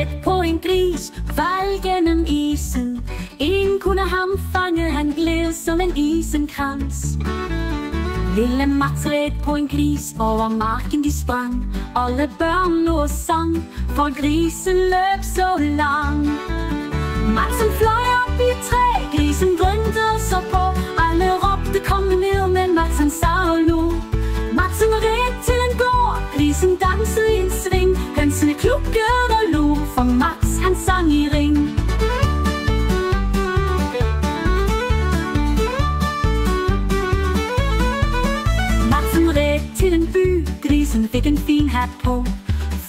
red på en gris, valg gennem isen. Ingen kunne ham fange, han gled som en isenkrans. Lille Mats red på en gris, over marken de sprang. Alle børn lå og sang, for grisen løb så lang. Matsen fløj op i et træ, grisen grønte sig på. Alle råbte kom ned, men Matsen sa og lo. Matsen red til en gård, grisen dansede i en sving. Hønsene klukkede og lo, for Mats han sang i ring. Matsen red til en by, grisen fik en fin hat på.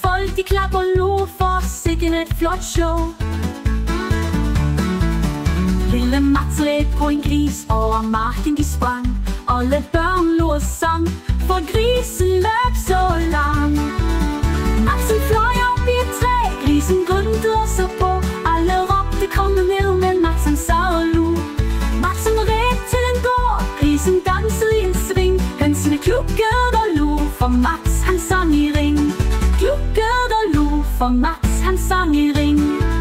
Folk de klapper og lo, for sikken et flot show. Lille Mats red på en gris, over marken de sprang. Alle børn lå og sang, for grisen løb så lang. Matsen fløj op i et træ, grisen grøntede sig på. Alle råbte kom ned, men Matsen sa og lo. Matsen red til en gård, grisen dansede i en sving. Hønsene klukkede og lo, for Mats han sang i ring. Klukkede og lo, for Mats han sang i ring.